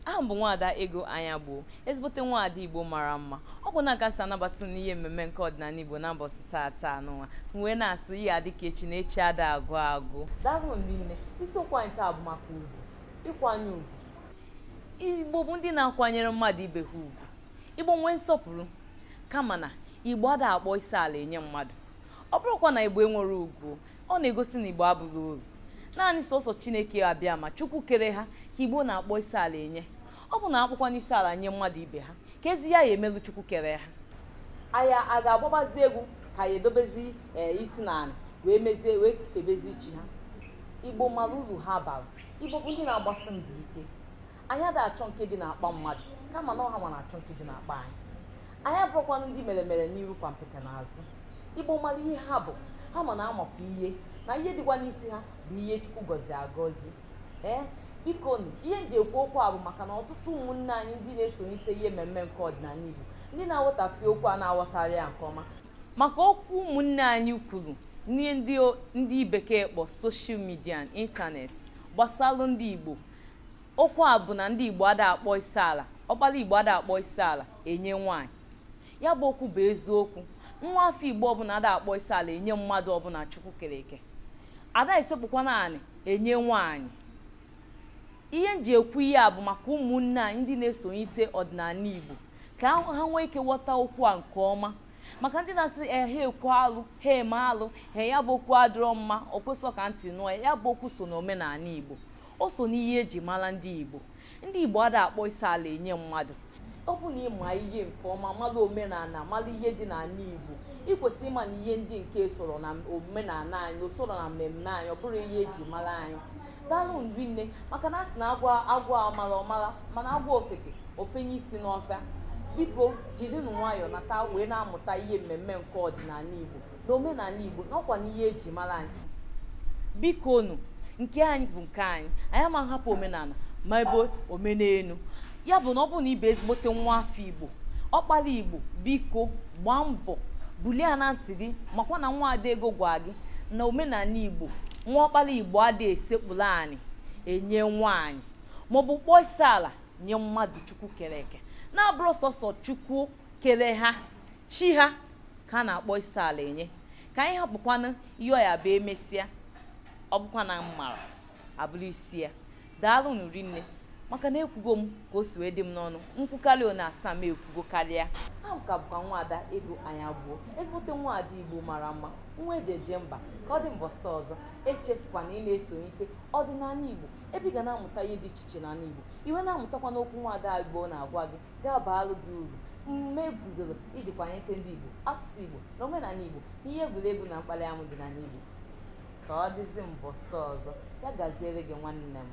aha mbụ nwaada Ego Anyagbo, ezigbote nwaada Igbo mara mma. Ọ bụ na aka nsa anabata n'ihe mmemme nke ọdịnala Igbo na mbọsị taa n'ụwa. Wee na-asụ ihe adị ka echi na echi ada agụ agụ. Daalụ niile. Isiokwu anyị taa bụ maka ugwu. Ịkwanye ugwu. Igbo bụ ndị na-akwanyere mmadụ ibe ha ugwu. Igbo nwee nsọpụrụ, kama na Igbo ada akpọ isi ala enye mmadụ. Ọ bụrụkwa na Igbo enwere ugwu, ọ na-egosi na Igbo abụghị uru. Naanị sọsọ Chineke abịa ma Chukwu kere ha ka Igbo na-akpọ isi ala enye. Ọ bụ na akpọkwa n'isi ala nye mmadụ ibe ha ka ezi ya emelu Chukwu kere ha. Anya a ga-agbabazi egwu ka ya edobezi isi n'ala wee mezie wee febezi chi ha. Igbo mara uru ha bara. Igbo bụ ndị na-agbasi mbọ ike. Anyị ada achọ nke dị na-akpa mmadụ kama na ọha ma na-achọ nke dị na-akpa anyị. Anyị abụrụkwanụ ndị mere n'iru kwa mpịta n'azụ. Igbo mara ihe ha bụ, ha ma na-amapụ ihe na ihe dịkwa n'isi ha bụ ihe Chukwu gọzi agọzi. Biko ihe nji ekwu okwu a bụ maka na ọtụtụ ụmụnne anyị ndị na-esonyite ihe mmemme nke ọdịnala Igbo ndị na-aghọtafe okwu a na-aghọtarị ya nke ọma. Maka okwu ụmụnne anyị kwuru n'ihe ndị bekee kpọ soshal midia ịntanetị gbasalụ ndị Igbo. Okwu a bụ na ndị Igbo ada akpọ isi ala, ọkpara Igbo ada akpọ isi ala enye nwaanyị. Ya bụ okwu bụ eziokwu. Nwa afọ Igbo ọbụla ada akpọ isi ala enye mmadụ ọbụla Chukwu kere eke. Ada esekpụkwa naanị enye nwaanyị. Ihe nji ekwu ihe a bụ maka ụmụnne anyị ndị na-esonyite ọdịnala Igbo ka ha nwee ike ghọta okwu a nke ọma. Maka ndị na-asị ha ekwu alụ, ha eme alụ, ya bụ okwu adịrọ mma, o kwesọ ka ntị nụọ ya bụ okwu so n'omenala Igbo. O so n'ihe eji mara ndị Igbo. Ndị Igbo ada akpọ isi ala enye mmadụ. Ọ bụ na ịma ihe nke ọma, mara omenala, mara ihe dị n'ala Igbo, ị kwesịrị ịma na ihe ndị nke soro na omenala anyị, soro na mmemme anyị, ọ bụrụ ihe eji mara anyị. Daalụ nne maka na asị na agwọ amara ọmara mana agwọ ofeke ofenye isi n'ọfịa. Biko jirinụ nwayọọ nata wee na-amụta ihe mmemme nke ọdịnala Igbo na omenala Igbo n'ọkwa na ihe eji mara anyị. Biko nụ nke anyị bụ nke anyị ama nhapụ omenala ma ebe omenelu. Ya bụ na ọ bụ na ibe ezigbote nwa afọ Igbo, ọkpara Igbo, biko gbaa mbọ bulie ya na ntị gị makwa na nwaada Ego gwa gị na omenala Igbo nwa ọkpara Igbo ada esekpụrụ anyị enye nwaanyị maọbụ kpọọ isi ala nye mmadụ Chukwu kere eke. Na-abụrụ sọsọ Chukwu kere ha chi ha ka a na-akpọ isi ala enye. Ka anyị hapụkwanụ ihe ọya bụ emesịa ọ bụkwa na mmara abụrụ isi ya. Daalụ nne maka na ekwugo m ka o si wee dị m n'ọnụ. Nkwukarị ọ na-asị na m ekwugo karịa. Aha m ka bụkwa nwaada Ego Anyagbo, ezigbote nwaada Igbo mara mma, nwa ejeje mba. Ka ọ dị mbọsị ọzọ echefukwa na ị na-esonyite ọdịnala Igbo ebe ị ga na-amụta ihe dị iche iche n'ala Igbo. Iwe na-amụtakwa n'okwu nwaada Igbo na-agwa gị ga-abalụ gị uru. Mme guzoro iji kwanyete ndị Igbo, asụsụ Igbo na omenala Igbo na ihe egwuregwu na mkpali amụ dị n'ala Igbo. Ka ọ dịzi mbọsị ọzọ, ya gaziere gị nwanne m.